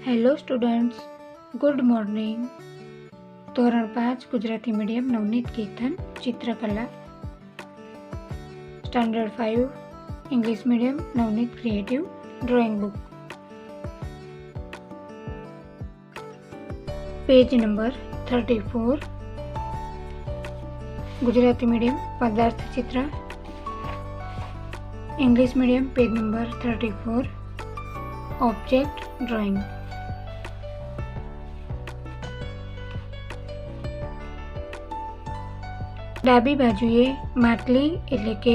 Hello students, good morning. ધોરણ 5 Gujarati medium Navneet કીર્તન ચિત્રકલા, standard 5 English medium Navneet creative drawing book, page number 34. Gujarati medium પદાર્થ ચિત્ર, English medium page number 34, object drawing. ડાબી બાજુએ માટલી એટલે કે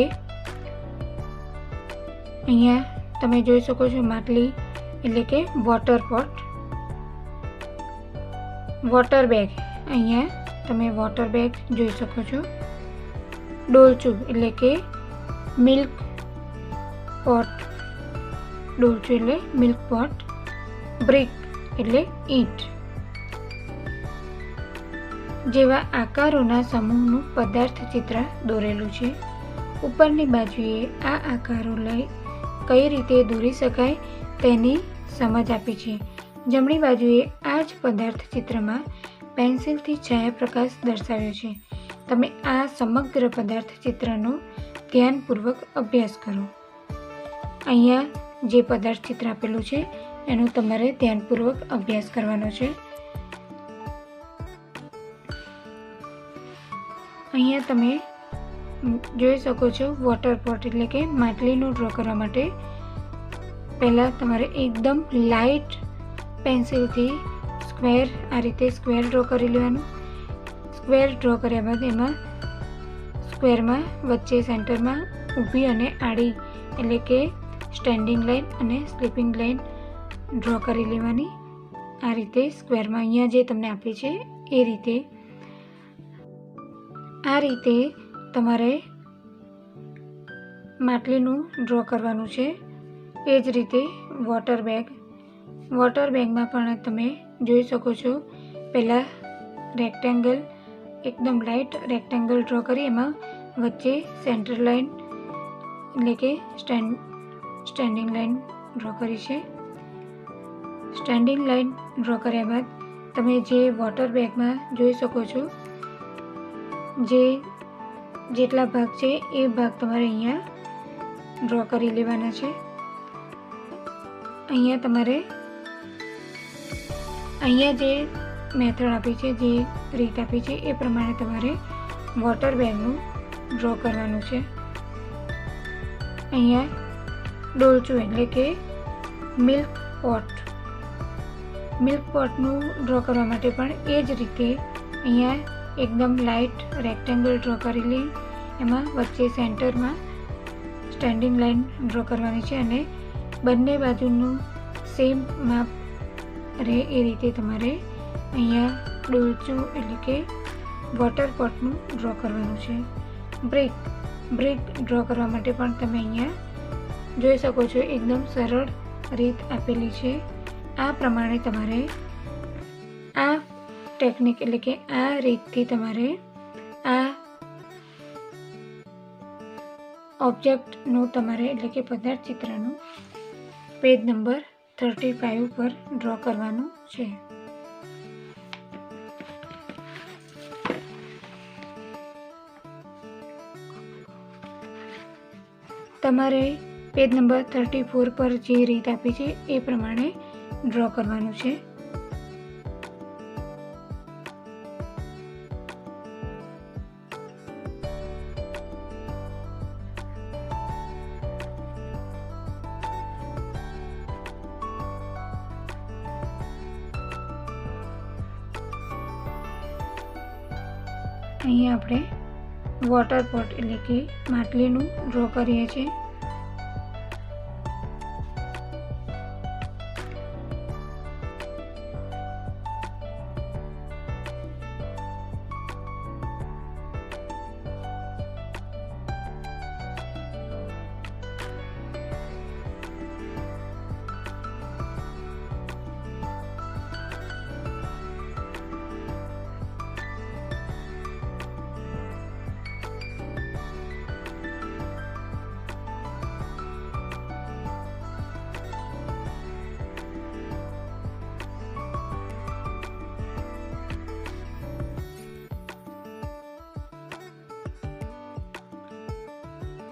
અહીંયા તમે જોઈ શકો છો માટલી એટલે કે વોટર પોટ. વોટર બેગ, અહીંયા તમે વોટર બેગ જોઈ શકો છો. ડોલચું એટલે કે મિલ્ક પોટ, ડોલચું એટલે મિલ્ક પોટ. બ્રિક એટલે ઈંટ જેવા આકારોના સમૂહનું પદાર્થ ચિત્ર દોરેલું છે. ઉપરની બાજુએ આ આકારો લઈ કઈ રીતે દોરી શકાય તેની સમજ આપી છે. જમણી બાજુએ આ જ પદાર્થ ચિત્રમાં પેન્સિલથી છાયાપ્રકાશ દર્શાવ્યો છે. તમે આ સમગ્ર પદાર્થ ચિત્રનો ધ્યાનપૂર્વક અભ્યાસ કરો. અહીંયા જે પદાર્થ ચિત્ર આપેલું છે એનો તમારે ધ્યાનપૂર્વક અભ્યાસ કરવાનો છે. અહીંયા તમે જોઈ શકો છો વોટર પોટ એટલે કે માટલીનું ડ્રો કરવા માટે પહેલાં તમારે એકદમ લાઇટ પેન્સિલથી સ્ક્વેર, આ રીતે સ્ક્વેર ડ્રો કરી લેવાનું. સ્ક્વેર ડ્રો કર્યા બાદ એમાં સ્ક્વેરમાં વચ્ચે સેન્ટરમાં ઊભી અને આડી એટલે કે સ્ટેન્ડિંગ લાઇન અને સ્લીપિંગ લાઇન ડ્રો કરી લેવાની. આ રીતે સ્ક્વેરમાં અહીંયા જે તમને આપી છે એ રીતે તમારે માટલીનું ડ્રો કરવાનું છે. એ જ રીતે વોટર બેગમાં પણ તમે જોઈ શકો છો પહેલાં રેક્ટેંગલ, એકદમ લાઇટ રેક્ટેંગલ ડ્રો કરી એમાં વચ્ચે સેન્ટર લાઇન એટલે કે સ્ટેન્ડિંગ લાઇન ડ્રો કરી છે. સ્ટેન્ડિંગ લાઇન ડ્રો કર્યા બાદ તમે જે વોટર બેગમાં જોઈ શકો છો જેટલા ભાગ છે એ ભાગ તમારે અહીંયા ડ્રો કરી લેવાના છે. અહીંયા જે મેથડ આપી છે, જે રીત આપી છે એ પ્રમાણે તમારે વોટર બેગનું ડ્રો કરવાનું છે. અહીંયા ડોલચું એટલે કે મિલ્ક પોટનું ડ્રો કરવા માટે પણ એ જ રીતે અહીંયા એકદમ લાઇટ રેક્ટેંગલ ડ્રો કરી લઈ એમાં વચ્ચે સેન્ટરમાં સ્ટેન્ડિંગ લાઇન ડ્રો કરવાની છે અને બંને બાજુનું સેમ માપ રહે એ રીતે તમારે અહીંયા ડોલચું એટલે કે વોટર પોટનું ડ્રો કરવાનું છે. બ્રિક ડ્રો કરવા માટે પણ તમે અહીંયા જોઈ શકો છો એકદમ સરળ રીત આપેલી છે. આ પ્રમાણે તમારે આ ટેકનિક એટલે કે આ રીતથી તમારે આ ઓબ્જેક્ટનું તમારે એટલે કે પદાર્થ ચિત્રનું પેજ નંબર 35 પર ડ્રો કરવાનું છે. તમારે પેજ નંબર 34 પર જે રીત આપી છે એ પ્રમાણે ડ્રો કરવાનું છે. અહીંયા આપણે વોટર પોટ એટલે કે માટલીનું ડ્રો કરીએ છીએ.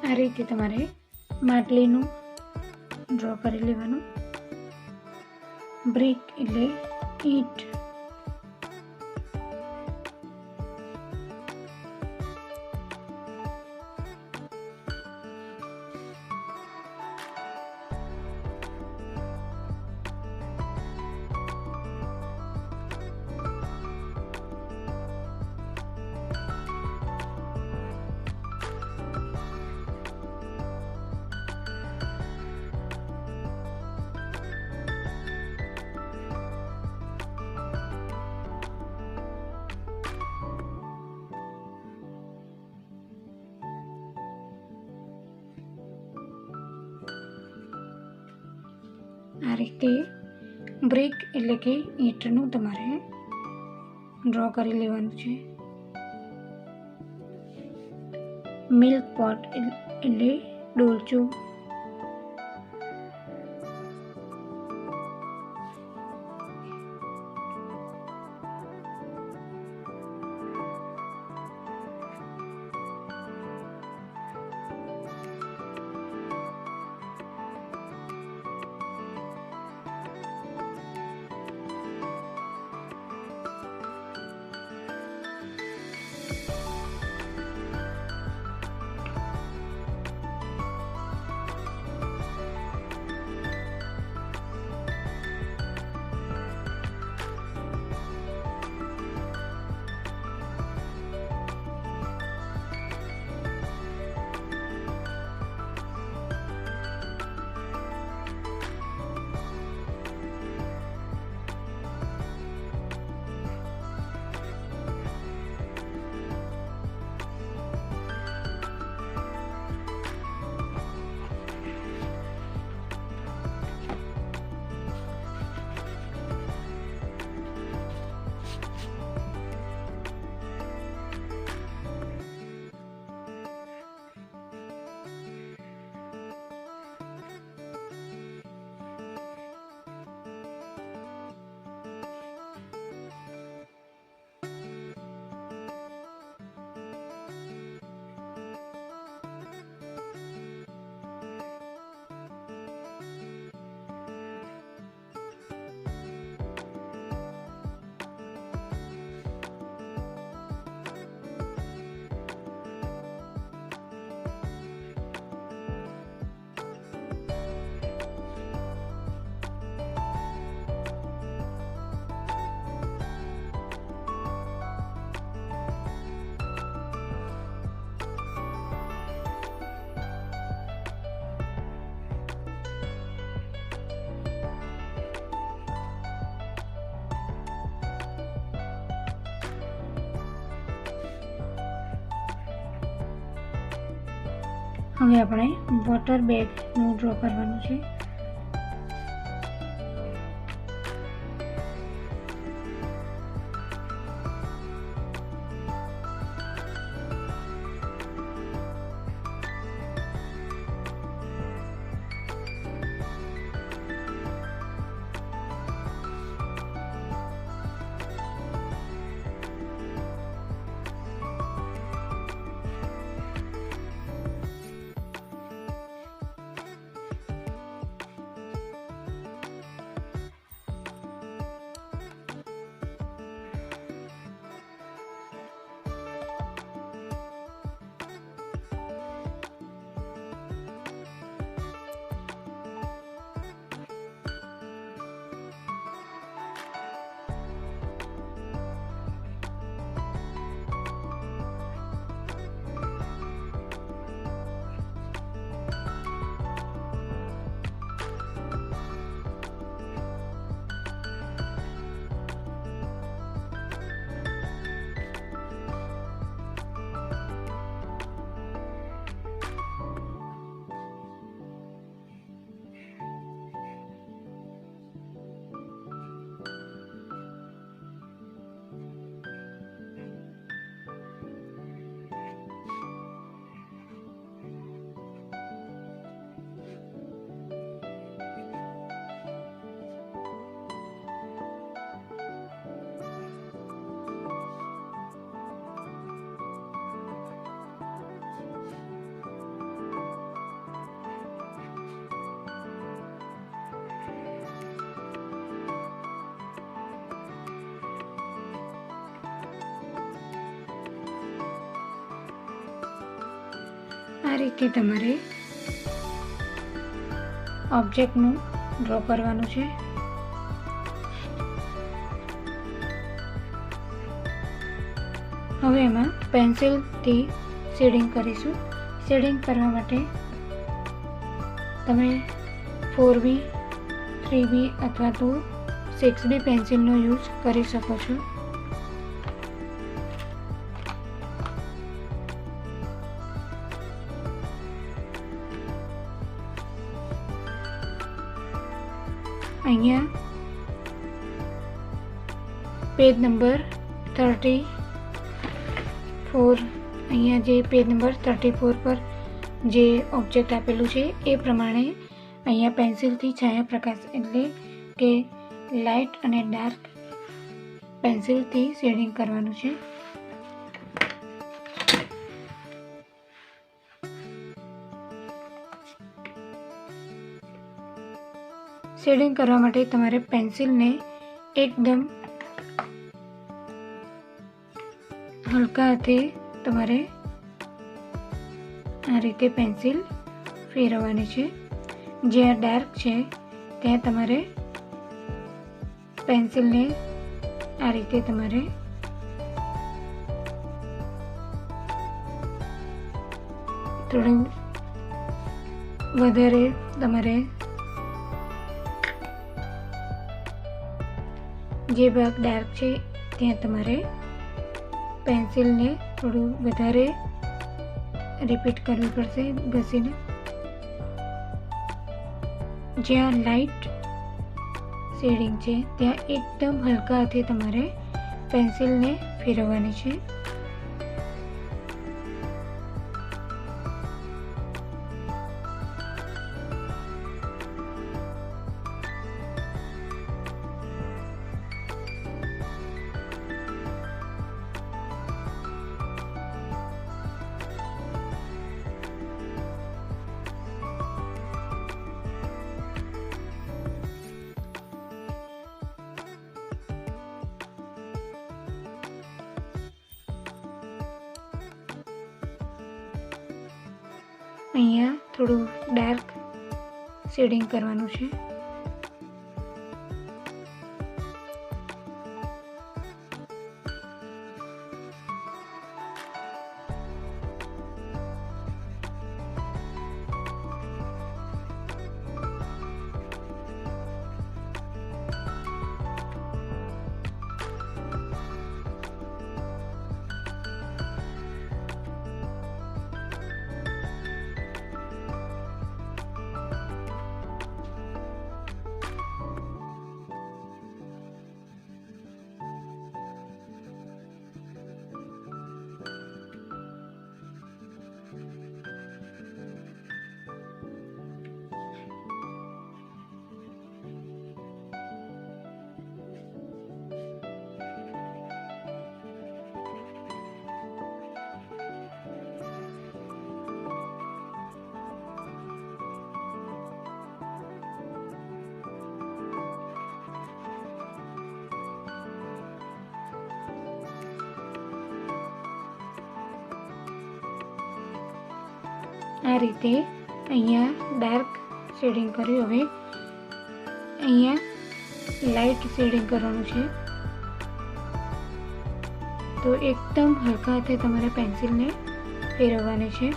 આ રીતે તમારે માટલીનું ડ્રો કરી લેવાનું. બ્રિક એટલે ઈંટ. આ રીતે બ્રિક એટલે કે ઈંટનું તમારે ડ્રો કરી લેવાનું છે. મિલ્ક પોટ એટલે ડોલચું. હવે આપણે વોટર બેગનું ડ્રો કરવાનું છે. આ રીતે તમારે ઓબ્જેક્ટનું ડ્રો કરવાનું છે. હવે એમાં પેન્સિલથી શેડિંગ કરીશું. શેડિંગ કરવા માટે તમે 4B, 3B અથવા તો 6B પેન્સિલનો યુઝ કરી શકો છો. અહીંયા પેજ નંબર 34, અહીંયા જે પેજ નંબર 34 પર જે ઓબ્જેક્ટ આપેલું છે એ પ્રમાણે અહીંયા પેન્સિલથી છાયા પ્રકાશ એટલે કે લાઇટ અને ડાર્ક પેન્સિલથી શેડિંગ કરવાનું છે. શેડિંગ કરવા માટે તમારે પેન્સિલને એકદમ હલકા હાથે તમારે આ રીતે પેન્સિલ ફેરવવાની છે. જ્યાં ડાર્ક છે ત્યાં તમારે પેન્સિલને આ રીતે તમારે થોડું વધારે તમારે જે ભાગ ડાર્ક છે ત્યાં તમારે પેન્સિલને થોડું વધારે રિપીટ કરવી પડશે ઘસીને. જ્યાં લાઇટ શેડિંગ છે ત્યાં એકદમ હલકા હાથે તમારે પેન્સિલને ફેરવવાની છે. અહીંયા થોડું ડાર્ક શેડિંગ કરવાનું છે. આ રીતે અહીંયા ડાર્ક શેડિંગ કર્યું. હવે અહીંયા લાઇટ શેડિંગ કરવાનું છે. તો એકદમ હલકા હાથે તમારે પેન્સિલને ફેરવવાની છે.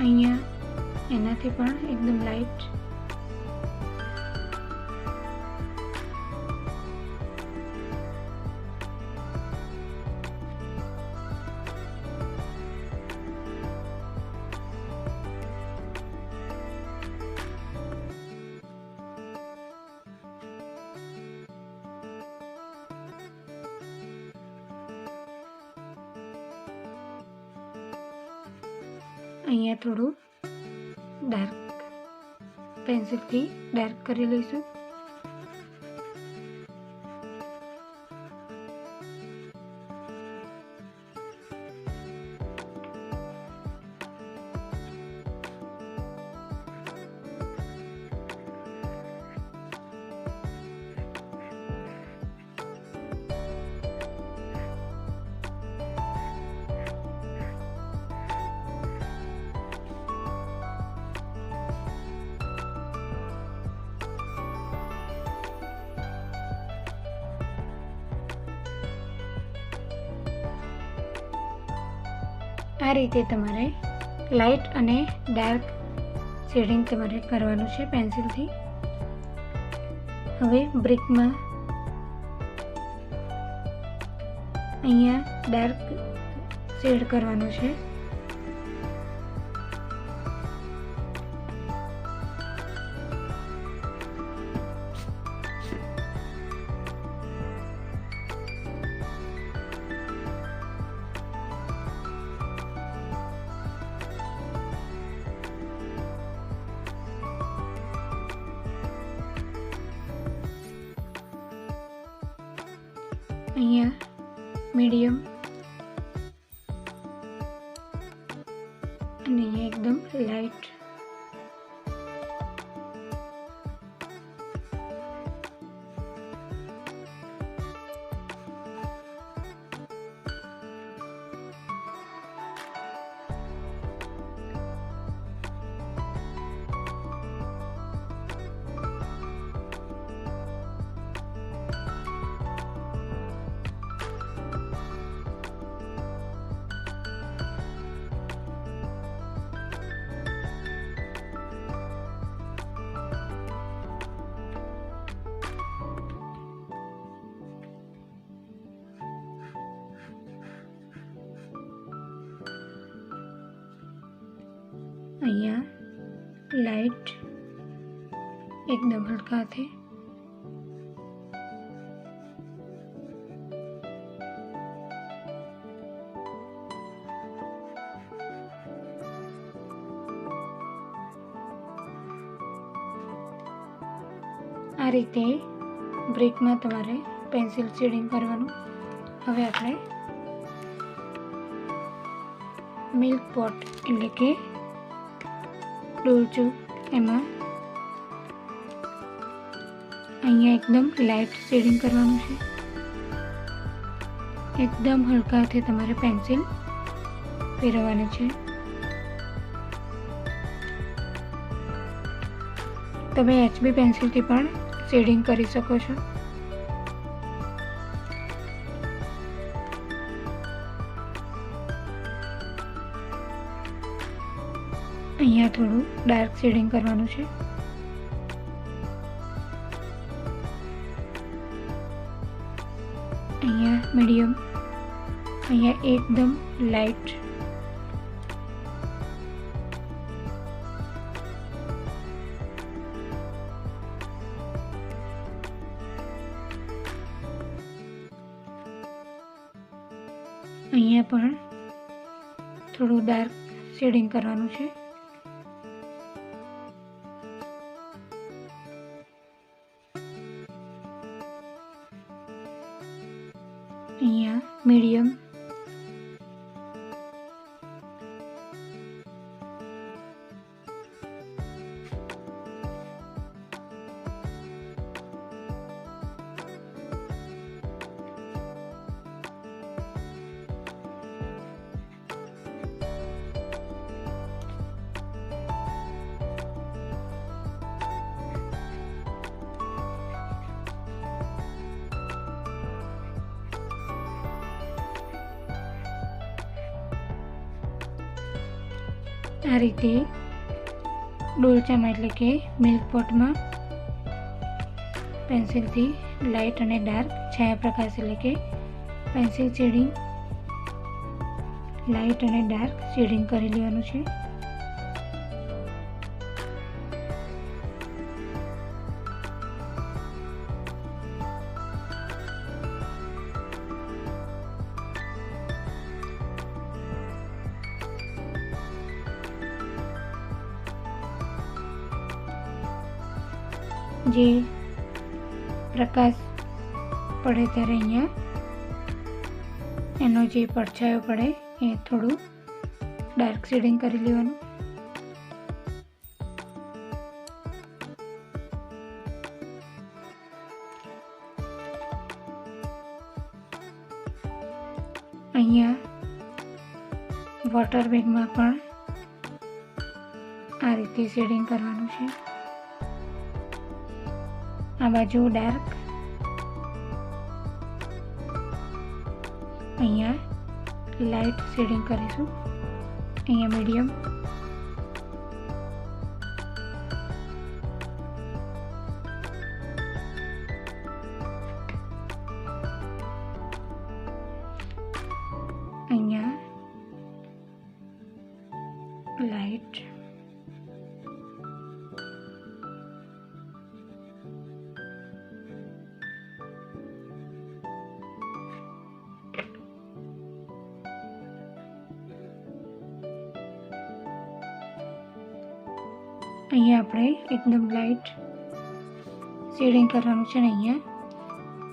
અહીંયા એનાથી પણ એકદમ લાઇટ અહીંયા થોડું ડાર્ક પેન્સિલથી ડાર્ક કરી લઈશું. આ રીતે તમારે લાઇટ અને ડાર્ક શેડિંગ તમારે કરવાનું છે પેન્સિલથી. હવે બ્રિકમાં અહીંયા ડાર્ક શેડ કરવાનો છે. અહીંયા મીડિયમ અને અહીંયા એકદમ લાઇટ. અહીંયા લાઇટ એકદમ હલકા હાથે. આ રીતે બ્રિકમાં તમારે પેન્સિલ શેડિંગ કરવાનું. હવે આપણે મિલ્ક પોટ એટલે કે ડોલચું એમાં અહીંયા એકદમ લાઇટ શેડિંગ કરવાનું છે. એકદમ હલકા હાથે તમારે પેન્સિલ ફેરવવાની છે. તમે HB પેન્સિલથી પણ શેડિંગ કરી શકો છો. અહીંયા થોડું ડાર્ક શેડિંગ કરવાનું છે. અહીંયા મીડિયમ, અહીંયા એકદમ લાઇટ. અહીંયા પણ થોડું ડાર્ક શેડિંગ કરવાનું છે. અહીંયા મીડિયમ, આ રીતે ડોલચામાં એટલે કે મિલ્ક પોટમાં પેન્સિલથી લાઇટ અને ડાર્ક છાયાપ્રકાશ એટલે કે પેન્સિલ શેડિંગ લાઇટ અને ડાર્ક શેડિંગ કરી લેવાનું છે. જે પ્રકાશ પડે ત્યારે અહીંયા એનો જે પડછાયો પડે એ થોડું ડાર્ક શેડિંગ કરી લેવાનું. અહીંયા વોટર બેગમાં પણ આ રીતે શેડિંગ કરવાનું છે. આ બાજુ ડાર્ક, અહીંયા લાઇટ શેડિંગ કરીશું. અહીંયા મીડિયમ, અહીંયા લાઇટ, અહીંયા આપણે એકદમ લાઇટ શેડિંગ કરવાનું છે ને અહીંયા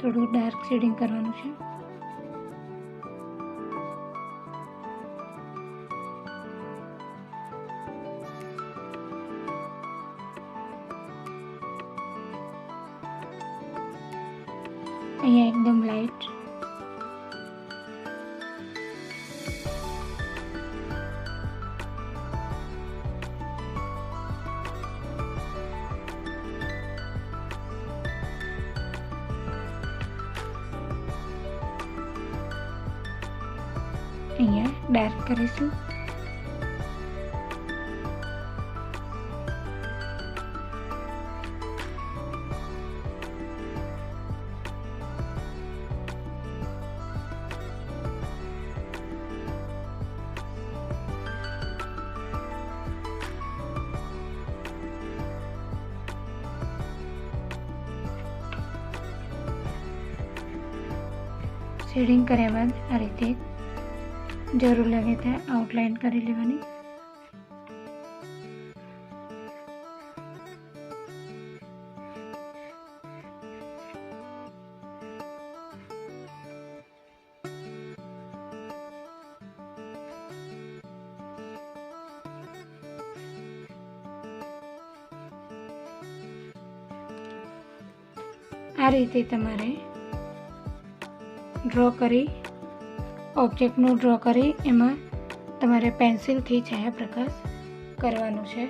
થોડું ડાર્ક શેડિંગ કરવાનું છે. અહીંયા એકદમ લાઇટ, અહીંયા ડાર્ક કરીશું. શેડિંગ કર્યા બાદ આ રીતે જરૂર લાગે ત્યાં આઉટલાઇન કરી લેવાની. આ રીતે તમારે ડ્રો કરી ઓબ્જેક્ટનું ડ્રો કરી એમાં તમારે પેન્સિલથી છાયા પ્રકાશ કરવાનો છે.